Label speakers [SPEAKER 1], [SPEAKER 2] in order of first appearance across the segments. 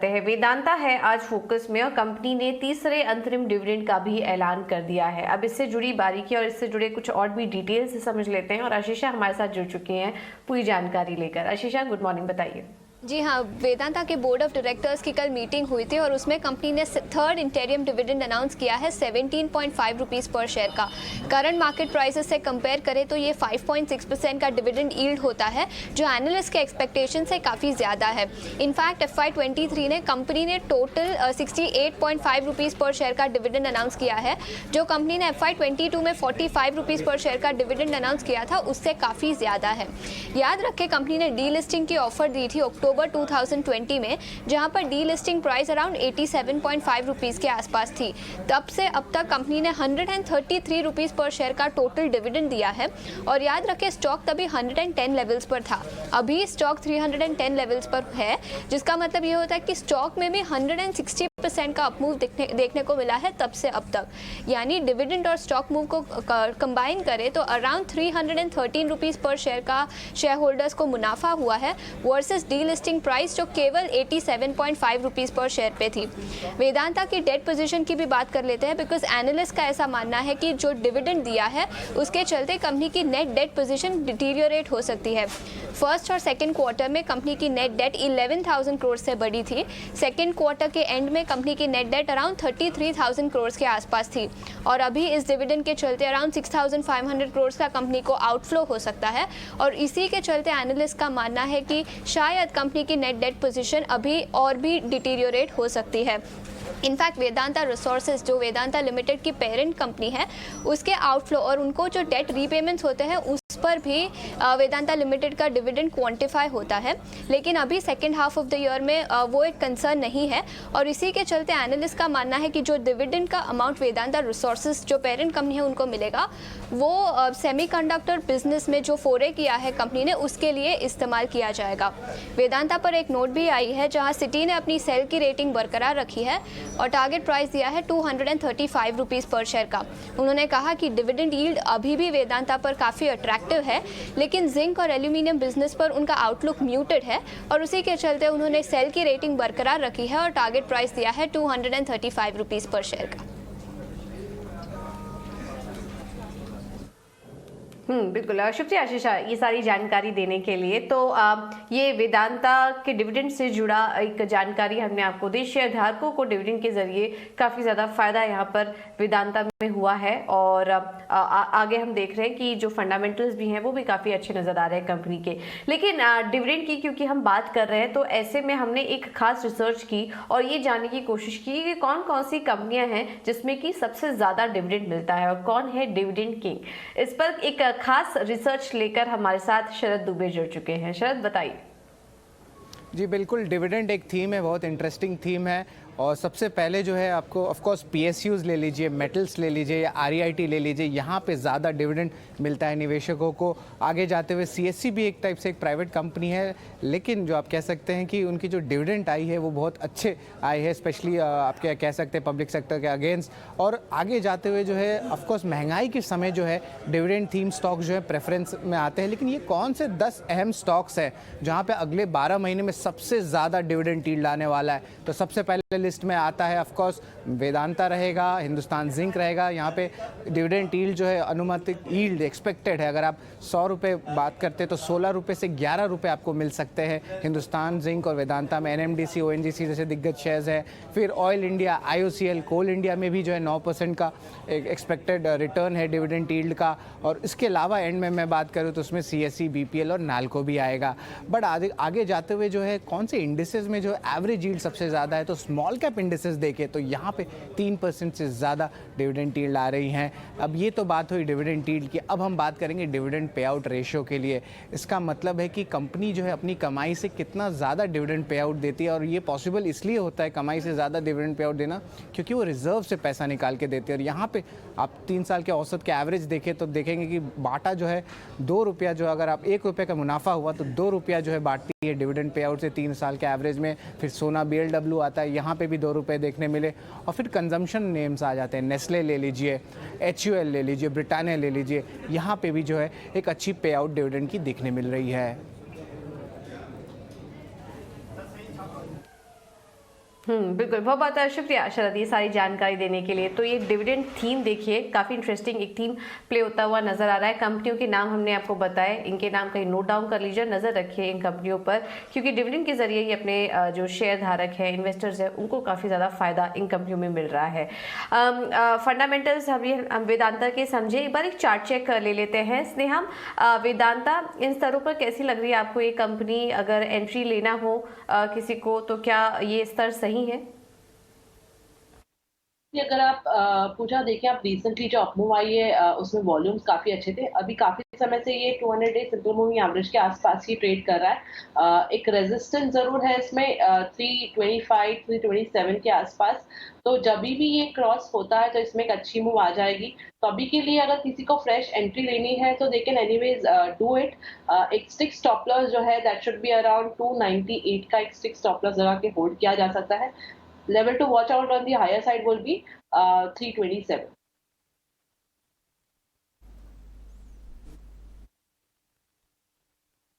[SPEAKER 1] है। वेदांता है आज फोकस में और कंपनी ने तीसरे अंतरिम डिविडेंड का भी ऐलान कर दिया है। अब इससे जुड़ी बारीकी और इससे जुड़े कुछ और भी डिटेल्स समझ लेते हैं और आशीषा हमारे साथ जुड़ चुकी हैं पूरी जानकारी लेकर। आशीषा, गुड मॉर्निंग, बताइए।
[SPEAKER 2] जी हाँ, वेदांता के बोर्ड ऑफ डायरेक्टर्स की कल मीटिंग हुई थी और उसमें कंपनी ने थर्ड इंटीरियम डिविडेंड अनाउंस किया है 17.5 रुपीज़ पर शेयर का। करंट मार्केट प्राइसेस से कंपेयर करें तो ये 5.6% का डिविडेंड यील्ड होता है, जो एनालिस्ट के एक्सपेक्टेशन से काफ़ी ज़्यादा है। इनफैक्ट FY23 ने कंपनी ने टोटल 68.5 रुपीज़ पर शेयर का डिविडेंड अनाउंस किया है, जो कंपनी ने FY22 में 45 रुपीज़ पर शेयर का डिविडेंड अनाउंस किया था, उससे काफ़ी ज़्यादा है। याद रखें, कंपनी ने डी लिस्टिंग की ऑफर दी थी अक्टूबर 2020 में, जहां पर D listing price around 87.5 rupees के आसपास थी। तब से अब तक कंपनी ने 133 रुपीज़ पर शेयर का टोटल डिविडेंड दिया है। और याद रखें, स्टॉक तभी 110 लेवल्स पर था, अभी स्टॉक 310 लेवल्स पर है, जिसका मतलब ये होता है कि स्टॉक में भी 160% का अपमूव देखने को मिला है तब से अब तक। यानी डिविडेंड और स्टॉक मूव को कंबाइन करें तो अराउंड 313 रुपीज़ पर शेयर का शेयर होल्डर्स को मुनाफा हुआ है, वर्सेस डी लिस्टिंग प्राइस जो केवल 87.5 रुपीज़ पर शेयर पे थी। वेदांता की डेट पोजीशन की भी बात कर लेते हैं, बिकॉज एनालिस्ट का ऐसा मानना है कि जो डिविडेंड दिया है उसके चलते कंपनी की नेट डेट पोजीशन डिटीरियोरेट हो सकती है। फर्स्ट और सेकंड क्वार्टर में कंपनी की नेट डेट 11,000 करोड़ से बढ़ी थी। सेकंड क्वार्टर के एंड में कंपनी की नेट डेट अराउंड 33,000 करोड़ के आसपास थी और अभी इस डिविडेंड के चलते अराउंड 6,500 करोड़ का कंपनी को आउटफ्लो हो सकता है। और इसी के चलते एनालिस्ट का मानना है कि शायद कंपनी की नेट डेट पोजीशन अभी और भी डिटीरियोरेट हो सकती है। इनफैक्ट वेदांता रिसोर्सेज, जो वेदांता लिमिटेड की पेरेंट कंपनी है, उसके आउटफ्लो और उनको जो डेट रीपेमेंट्स होते हैं उस पर भी वेदांता लिमिटेड का डिविडेंड क्वांटिफाई होता है, लेकिन अभी second half of the year में वो एक कंसर्न नहीं है। और इसी के चलते एनालिस्ट का मानना है कि जो डिविडेंड का अमाउंट वेदांता रिसोर्सेज जो पेरेंट कंपनी है उनको मिलेगा, वो सेमीकंडक्टर बिजनेस में जो फोरे किया है कंपनी ने उसके लिए इस्तेमाल किया जाएगा। वेदांता पर एक नोट भी आई है जहाँ सिटी ने अपनी सेल की रेटिंग बरकरार रखी है और टारगेट प्राइस दिया है 235 रुपीज़ पर शेयर का। उन्होंने कहा कि डिविडेंड यील्ड अभी भी वेदांता पर काफ़ी अट्रैक्टिव है, लेकिन जिंक और एल्यूमिनियम बिजनेस पर उनका आउटलुक म्यूटेड है और उसी के चलते उन्होंने सेल की रेटिंग बरकरार रखी है और टारगेट प्राइस दिया है 235 रुपीज़ पर शेयर का।
[SPEAKER 1] बिल्कुल, शुक्रिया आशीषा ये सारी जानकारी देने के लिए। तो ये वेदांता के डिविडेंड से जुड़ा एक जानकारी हमने आपको दी। शेयरधारकों को डिविडेंड के जरिए काफ़ी ज़्यादा फायदा यहाँ पर वेदांता में हुआ है और आगे हम देख रहे हैं कि जो फंडामेंटल्स भी हैं वो भी काफ़ी अच्छे नज़र आ रहे हैं कंपनी के। लेकिन डिविडेंड की क्योंकि हम बात कर रहे हैं तो ऐसे में हमने एक खास रिसर्च की और ये जानने की कोशिश की कि कौन कौन सी कंपनियां हैं जिसमें कि सबसे ज़्यादा डिविडेंड मिलता है और कौन है डिविडेंड किंग। इस पर एक खास रिसर्च लेकर हमारे साथ शरद दुबे जुड़ चुके हैं। शरद, बताइए।
[SPEAKER 3] जी बिल्कुल, डिविडेंड एक थीम है, बहुत इंटरेस्टिंग थीम है। और सबसे पहले जो है आपको ऑफ कोर्स PSUs ले लीजिए, मेटल्स ले लीजिए या REIT ले लीजिए, यहाँ पे ज़्यादा डिविडेंड मिलता है निवेशकों को। आगे जाते हुए CSC भी एक टाइप से एक प्राइवेट कंपनी है, लेकिन जो आप कह सकते हैं कि उनकी जो डिविडेंड आई है वो बहुत अच्छे आए हैं, स्पेशली आप क्या कह सकते हैं पब्लिक सेक्टर के अगेंस्ट। और आगे जाते हुए जो है ऑफ कोर्स महंगाई के समय जो है डिविडेंड थीम स्टॉक जो है प्रेफरेंस में आते हैं। लेकिन ये कौन से 10 अहम स्टॉक्स हैं जहाँ पर अगले 12 महीने में सबसे ज़्यादा डिविडेंड यील्ड आने वाला है? तो सबसे पहले लिस्ट में आता है ऑफ कोर्स वेदांता रहेगा, हिंदुस्तान जिंक रहेगा। यहाँ पे डिविडेंड यील्ड जो है अनुमानित यील्ड एक्सपेक्टेड है, अगर आप 100 रुपये बात करते हैं तो 16 रुपये से 11 रुपये आपको मिल सकते हैं हिंदुस्तान जिंक और वेदांता में। NMDC ONGC जैसे दिग्गज शेयर्स है। फिर ऑयल इंडिया, IOCL, कोल इंडिया में भी जो है 9% का एक एक्सपेक्टेड रिटर्न है डिविडेंड यील्ड का। और इसके अलावा एंड में मैं बात करूँ तो उसमें CSE, BPL और नाल्को भी आएगा। बट आगे जाते हुए जो है कौन से इंडिसेस में जो एवरेज यील्ड सबसे ज़्यादा है, तो स्मॉल कैप इंडिसेस देखें तो यहाँ पे 3% से ज़्यादा डिविडेंड यील्ड आ रही हैं। अब ये तो बात हुई डिविडेंड यील्ड की। अब हम बात करेंगे डिविडेंड पे आउट रेशियो के लिए। इसका मतलब है कि कंपनी जो है अपनी कमाई से कितना ज़्यादा डिविडेंड पे आउट देती है। और ये पॉसिबल इसलिए होता है कमाई से ज़्यादा डिविडेंड पे आउट देना क्योंकि वो रिजर्व से पैसा निकाल के देती है। और यहाँ पे आप 3 साल के औसत के एवरेज देखें तो देखेंगे कि बाटा जो है 2 रुपया, जो अगर आप 1 रुपये का मुनाफा हुआ तो 2 रुपया जो है बांटती है डिविडेंड पे आउट से 3 साल के एवरेज में। फिर सोना BLW आता है, यहाँ पे भी 2 रुपये देखने मिले। और फिर कंजम्पशन नेम्स आ जाते हैं, नेस्ले ले लीजिए, HUL ले लीजिए, ब्रिटानिया ले लीजिए, यहाँ पे भी जो है एक अच्छी पे आउट डिविडेंड की दिखने मिल रही है।
[SPEAKER 1] बिल्कुल। बहुत बहुत शुक्रिया शरद ये सारी जानकारी देने के लिए। तो ये डिविडेंड थीम देखिए, काफ़ी इंटरेस्टिंग एक थीम प्ले होता हुआ नजर आ रहा है। कंपनियों के नाम हमने आपको बताए, इनके नाम कहीं नोट डाउन कर लीजिए, नज़र रखिए इन कंपनियों पर, क्योंकि डिविडेंड के जरिए ही अपने जो शेयर धारक है, इन्वेस्टर्स है, उनको काफ़ी ज़्यादा फायदा इन कंपनियों में मिल रहा है। फंडामेंटल्स हम वेदांता के समझे, एक बार एक चार्ट चेक कर ले लेते हैं। स्नेहा, वेदांता इन स्तरों पर कैसी लग रही है आपको ये कंपनी? अगर एंट्री लेना हो किसी को, तो क्या ये स्तर सही है?
[SPEAKER 4] कि अगर आप पूजा देखें, आप रिसेंटली जो अपमूव आई है उसमें वॉल्यूम्स काफ़ी अच्छे थे। अभी काफ़ी समय से ये 200 डे सिंपल मूविंग एवरेज के आसपास ही ट्रेड कर रहा है। एक रेजिस्टेंस ज़रूर है इसमें 325, 327 के आसपास। तो जब भी ये क्रॉस होता है तो इसमें एक अच्छी मूव आ जाएगी। तो अभी के लिए अगर किसी को फ्रेश एंट्री लेनी है तो they can anyways do it. एक स्टिक स्टॉप लॉस जो है दैट शुड बी अराउंड 298 का एक स्टिक स्टॉप लॉस लगा के होल्ड किया जा सकता है। Level to watch out on the higher side will be 327.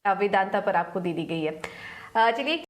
[SPEAKER 1] Vedanta पर आपको दे दी गई है। चलिए